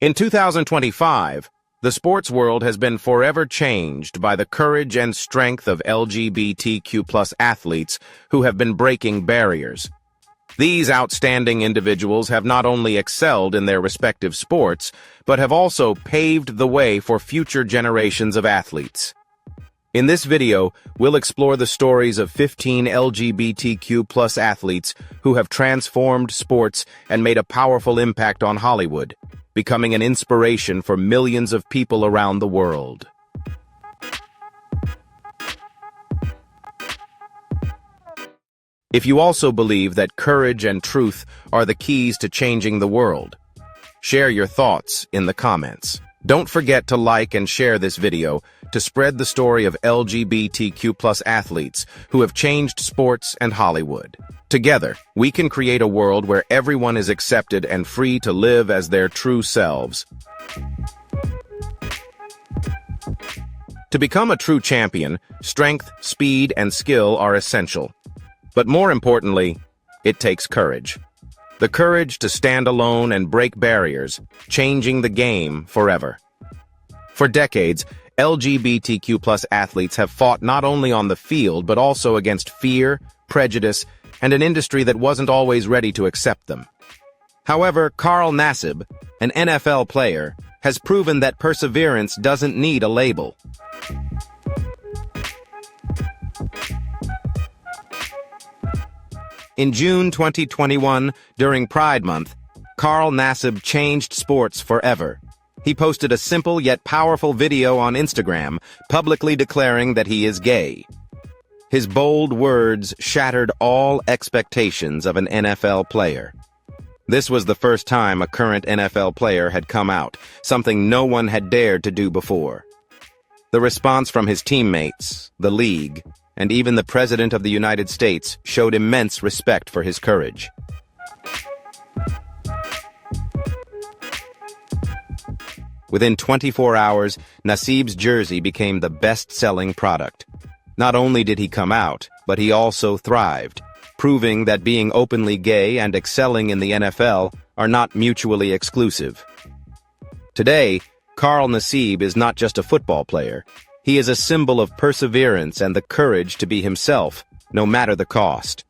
In 2025, the sports world has been forever changed by the courage and strength of LGBTQ+ athletes who have been breaking barriers. These outstanding individuals have not only excelled in their respective sports, but have also paved the way for future generations of athletes. In this video, we'll explore the stories of 15 LGBTQ+ athletes who have transformed sports and made a powerful impact on Hollywood, becoming an inspiration for millions of people around the world. If you also believe that courage and truth are the keys to changing the world, share your thoughts in the comments. Don't forget to like and share this video to spread the story of LGBTQ+ athletes who have changed sports and Hollywood. Together, we can create a world where everyone is accepted and free to live as their true selves. To become a true champion, strength, speed, and skill are essential. But more importantly, it takes courage. The courage to stand alone and break barriers, changing the game forever. For decades, LGBTQ+ athletes have fought not only on the field but also against fear, prejudice, and an industry that wasn't always ready to accept them. However, Nassib, an NFL player, has proven that perseverance doesn't need a label. In June 2021, during Pride Month, Nassib changed sports forever. He posted a simple yet powerful video on Instagram, publicly declaring that he is gay. His bold words shattered all expectations of an NFL player. This was the first time a current NFL player had come out, something no one had dared to do before. The response from his teammates, the league, and even the President of the United States showed immense respect for his courage. Within 24 hours, Nassib's jersey became the best-selling product. Not only did he come out, but he also thrived, proving that being openly gay and excelling in the NFL are not mutually exclusive. Today, Nassib is not just a football player. He is a symbol of perseverance and the courage to be himself, no matter the cost.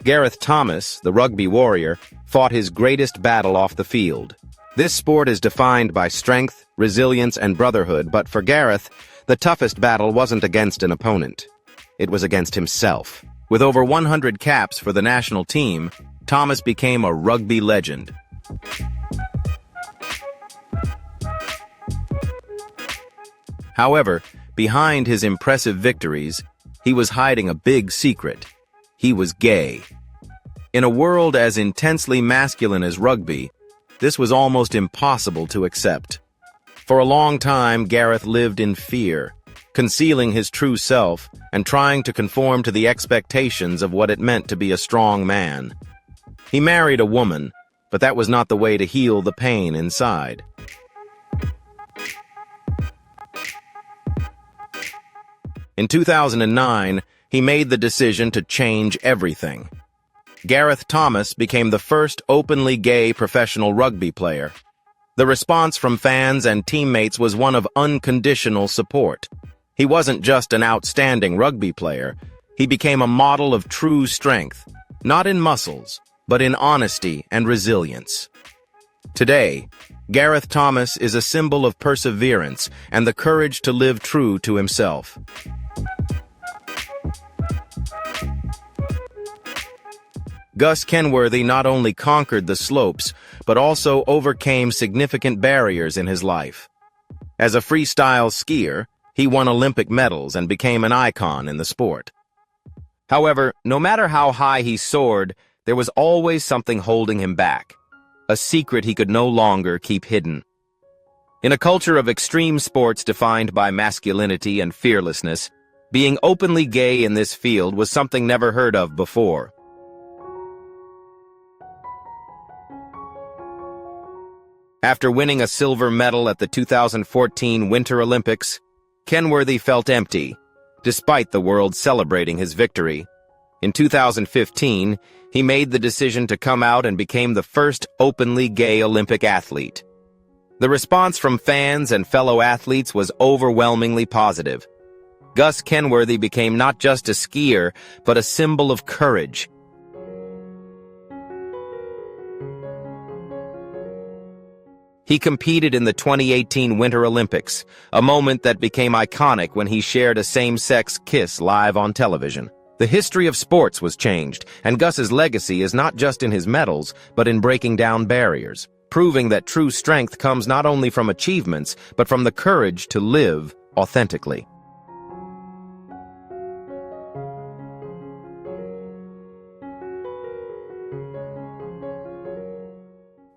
Gareth Thomas, the rugby warrior, fought his greatest battle off the field. This sport is defined by strength, resilience, and brotherhood, but for Gareth, the toughest battle wasn't against an opponent. It was against himself. With over 100 caps for the national team, Thomas became a rugby legend. However, behind his impressive victories, he was hiding a big secret. He was gay. In a world as intensely masculine as rugby, this was almost impossible to accept. For a long time, Gareth lived in fear, concealing his true self and trying to conform to the expectations of what it meant to be a strong man. He married a woman, but that was not the way to heal the pain inside. In 2009, he made the decision to change everything. Gareth Thomas became the first openly gay professional rugby player. The response from fans and teammates was one of unconditional support. He wasn't just an outstanding rugby player. He became a model of true strength, not in muscles, but in honesty and resilience. Today, Gareth Thomas is a symbol of perseverance and the courage to live true to himself. Gus Kenworthy not only conquered the slopes, but also overcame significant barriers in his life. As a freestyle skier, he won Olympic medals and became an icon in the sport. However, no matter how high he soared, there was always something holding him back, a secret he could no longer keep hidden. In a culture of extreme sports defined by masculinity and fearlessness, being openly gay in this field was something never heard of before. After winning a silver medal at the 2014 Winter Olympics, Kenworthy felt empty. Despite the world celebrating his victory, In 2015, he made the decision to come out and became the first openly gay Olympic athlete. The response from fans and fellow athletes was overwhelmingly positive. Gus Kenworthy became not just a skier, but a symbol of courage. He competed in the 2018 Winter Olympics, a moment that became iconic when he shared a same-sex kiss live on television. The history of sports was changed, and Gus's legacy is not just in his medals, but in breaking down barriers, proving that true strength comes not only from achievements, but from the courage to live authentically.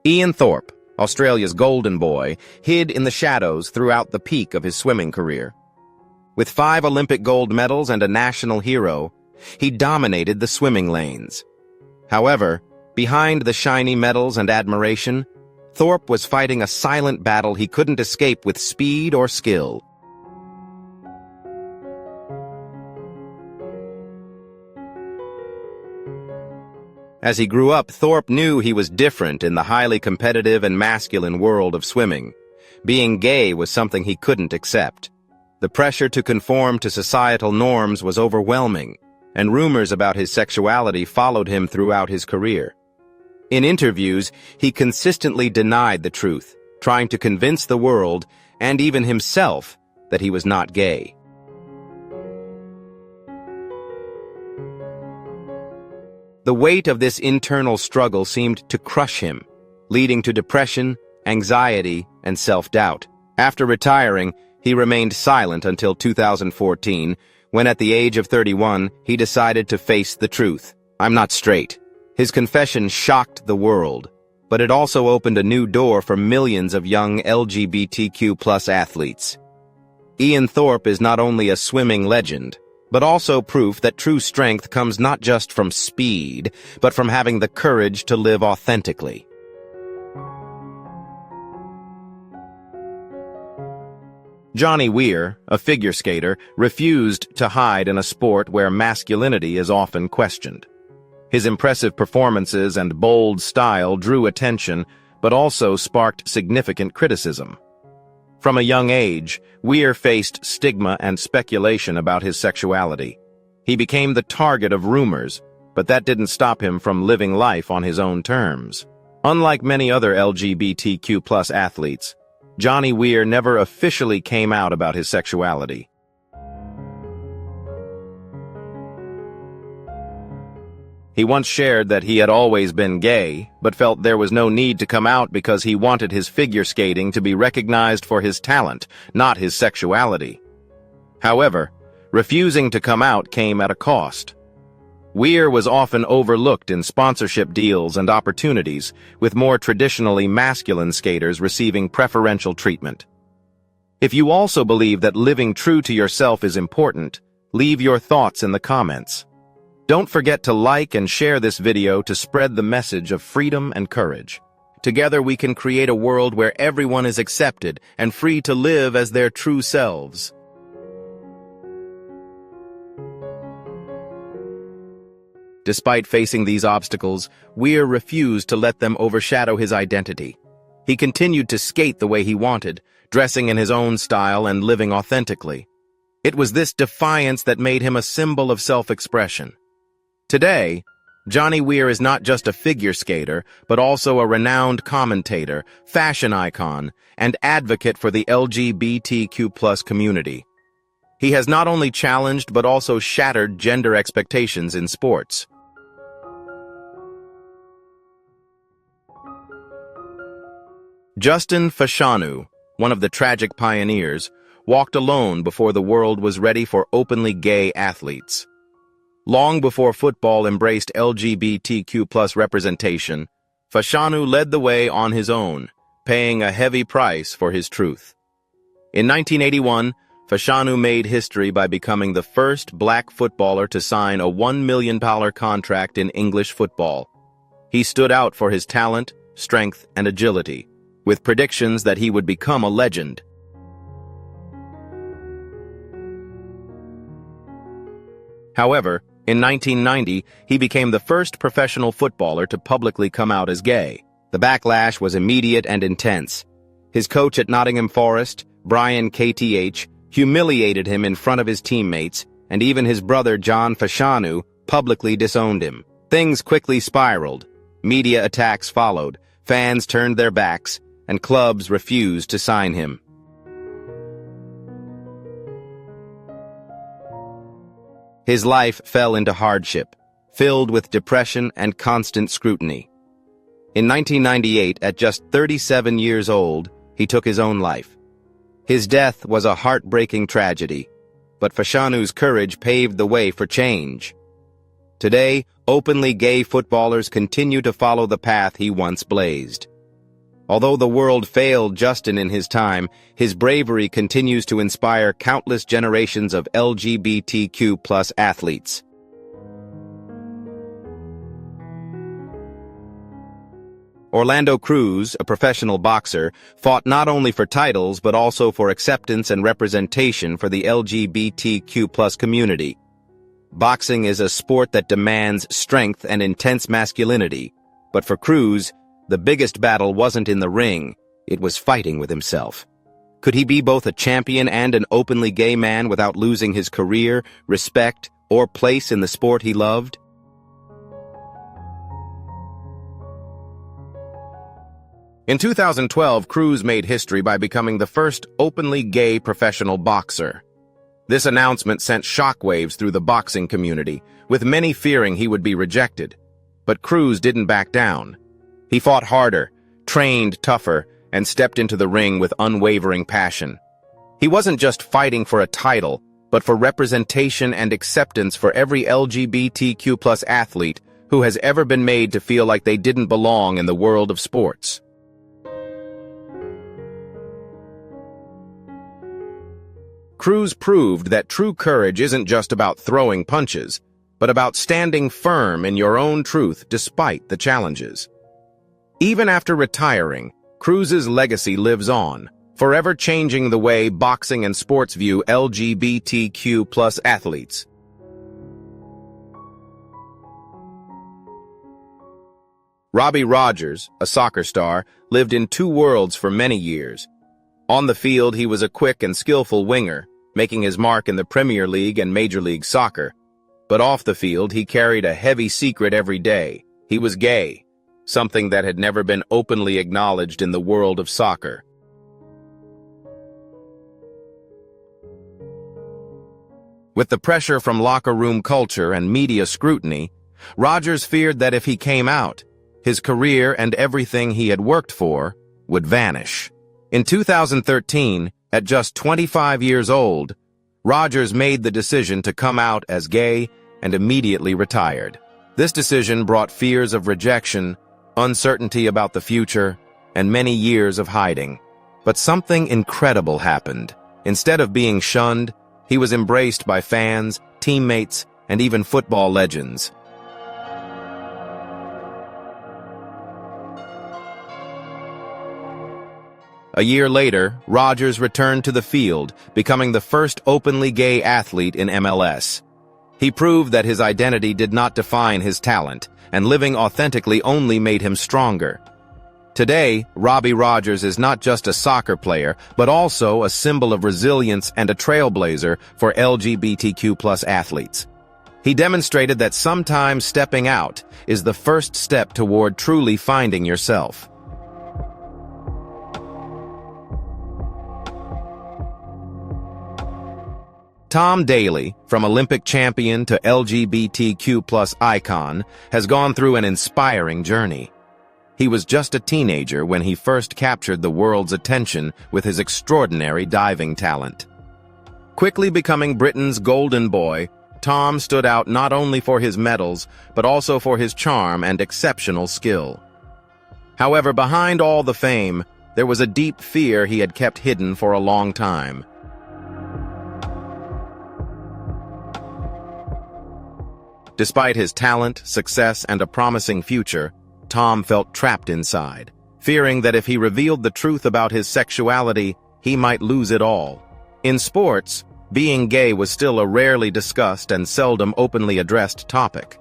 Ian Thorpe, Australia's golden boy, hid in the shadows throughout the peak of his swimming career. With 5 Olympic gold medals and a national hero, he dominated the swimming lanes. However, behind the shiny medals and admiration, Thorpe was fighting a silent battle he couldn't escape with speed or skill. As he grew up, Thorpe knew he was different in the highly competitive and masculine world of swimming. Being gay was something he couldn't accept. The pressure to conform to societal norms was overwhelming, and rumors about his sexuality followed him throughout his career. In interviews, he consistently denied the truth, trying to convince the world, and even himself, that he was not gay. The weight of this internal struggle seemed to crush him, leading to depression, anxiety, and self-doubt. After retiring, he remained silent until 2014, when at the age of 31, he decided to face the truth. "I'm not straight." His confession shocked the world, but it also opened a new door for millions of young LGBTQ+ athletes. Ian Thorpe is not only a swimming legend, but also proof that true strength comes not just from speed, but from having the courage to live authentically. Johnny Weir, a figure skater, refused to hide in a sport where masculinity is often questioned. His impressive performances and bold style drew attention, but also sparked significant criticism. From a young age, Weir faced stigma and speculation about his sexuality. He became the target of rumors, but that didn't stop him from living life on his own terms. Unlike many other LGBTQ+ athletes, Johnny Weir never officially came out about his sexuality. He once shared that he had always been gay, but felt there was no need to come out because he wanted his figure skating to be recognized for his talent, not his sexuality. However, refusing to come out came at a cost. Weir was often overlooked in sponsorship deals and opportunities, with more traditionally masculine skaters receiving preferential treatment. If you also believe that living true to yourself is important, leave your thoughts in the comments. Don't forget to like and share this video to spread the message of freedom and courage. Together we can create a world where everyone is accepted and free to live as their true selves. Despite facing these obstacles, Weir refused to let them overshadow his identity. He continued to skate the way he wanted, dressing in his own style and living authentically. It was this defiance that made him a symbol of self-expression. Today, Johnny Weir is not just a figure skater, but also a renowned commentator, fashion icon, and advocate for the LGBTQ+ community. He has not only challenged but also shattered gender expectations in sports. Justin Fashanu, one of the tragic pioneers, walked alone before the world was ready for openly gay athletes. Long before football embraced LGBTQ+ representation, Fashanu led the way on his own, paying a heavy price for his truth. In 1981, Fashanu made history by becoming the first black footballer to sign a $1 million contract in English football. He stood out for his talent, strength, and agility, with predictions that he would become a legend. However, In 1990, he became the first professional footballer to publicly come out as gay. The backlash was immediate and intense. His coach at Nottingham Forest, Brian KTH, humiliated him in front of his teammates, and even his brother John Fashanu publicly disowned him. Things quickly spiraled. Media attacks followed, fans turned their backs, and clubs refused to sign him. His life fell into hardship, filled with depression and constant scrutiny. In 1998, at just 37 years old, he took his own life. His death was a heartbreaking tragedy, but Fashanu's courage paved the way for change. Today, openly gay footballers continue to follow the path he once blazed. Although the world failed Justin in his time, his bravery continues to inspire countless generations of LGBTQ+ athletes. Orlando Cruz, a professional boxer, fought not only for titles but also for acceptance and representation for the LGBTQ+ community. Boxing is a sport that demands strength and intense masculinity, but for Cruz, the biggest battle wasn't in the ring, it was fighting with himself. Could he be both a champion and an openly gay man without losing his career, respect, or place in the sport he loved? In 2012, Cruz made history by becoming the first openly gay professional boxer. This announcement sent shockwaves through the boxing community, with many fearing he would be rejected. But Cruz didn't back down. He fought harder, trained tougher, and stepped into the ring with unwavering passion. He wasn't just fighting for a title, but for representation and acceptance for every LGBTQ+ athlete who has ever been made to feel like they didn't belong in the world of sports. Cruz proved that true courage isn't just about throwing punches, but about standing firm in your own truth despite the challenges. Even after retiring, Cruz's legacy lives on, forever changing the way boxing and sports view LGBTQ+ athletes. Robbie Rogers, a soccer star, lived in two worlds for many years. On the field, he was a quick and skillful winger, making his mark in the Premier League and Major League Soccer. But off the field, he carried a heavy secret every day. He was gay, something that had never been openly acknowledged in the world of soccer. With the pressure from locker room culture and media scrutiny, Rogers feared that if he came out, his career and everything he had worked for would vanish. In 2013, at just 25 years old, Rogers made the decision to come out as gay and immediately retired. This decision brought fears of rejection, uncertainty about the future, and many years of hiding. But something incredible happened. Instead of being shunned, he was embraced by fans, teammates, and even football legends. A year later, Rogers returned to the field, becoming the first openly gay athlete in MLS. He proved that his identity did not define his talent, and living authentically only made him stronger. Today, Robbie Rogers is not just a soccer player, but also a symbol of resilience and a trailblazer for LGBTQ+ athletes. He demonstrated that sometimes stepping out is the first step toward truly finding yourself. Tom Daley, from Olympic champion to LGBTQ+ icon, has gone through an inspiring journey. He was just a teenager when he first captured the world's attention with his extraordinary diving talent. Quickly becoming Britain's golden boy, Tom stood out not only for his medals, but also for his charm and exceptional skill. However, behind all the fame, there was a deep fear he had kept hidden for a long time. Despite his talent, success, and a promising future, Tom felt trapped inside, fearing that if he revealed the truth about his sexuality, he might lose it all. In sports, being gay was still a rarely discussed and seldom openly addressed topic.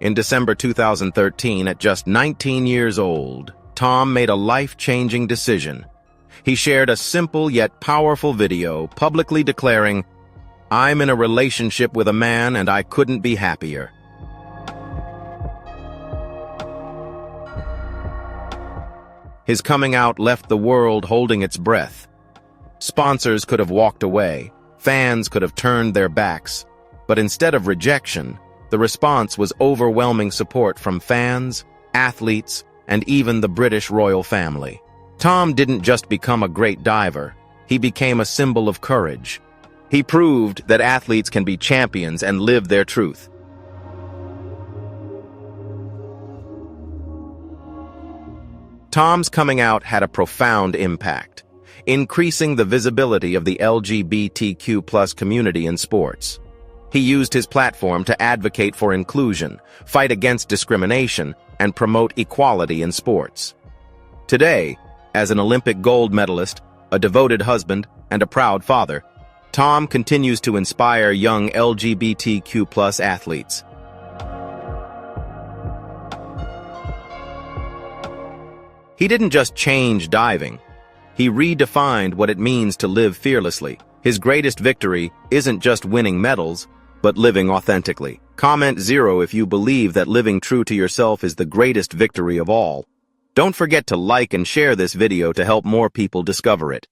In December 2013, at just 19 years old, Tom made a life-changing decision. He shared a simple yet powerful video publicly declaring, "I'm in a relationship with a man and I couldn't be happier." His coming out left the world holding its breath. Sponsors could have walked away, fans could have turned their backs, but instead of rejection, the response was overwhelming support from fans, athletes, and even the British royal family. Tom didn't just become a great diver, he became a symbol of courage. He proved that athletes can be champions and live their truth. Tom's coming out had a profound impact, increasing the visibility of the LGBTQ+ community in sports. He used his platform to advocate for inclusion, fight against discrimination, and promote equality in sports. Today, as an Olympic gold medalist, a devoted husband, and a proud father, Tom continues to inspire young LGBTQ+ athletes. He didn't just change diving. He redefined what it means to live fearlessly. His greatest victory isn't just winning medals, but living authentically. Comment 0 if you believe that living true to yourself is the greatest victory of all. Don't forget to like and share this video to help more people discover it.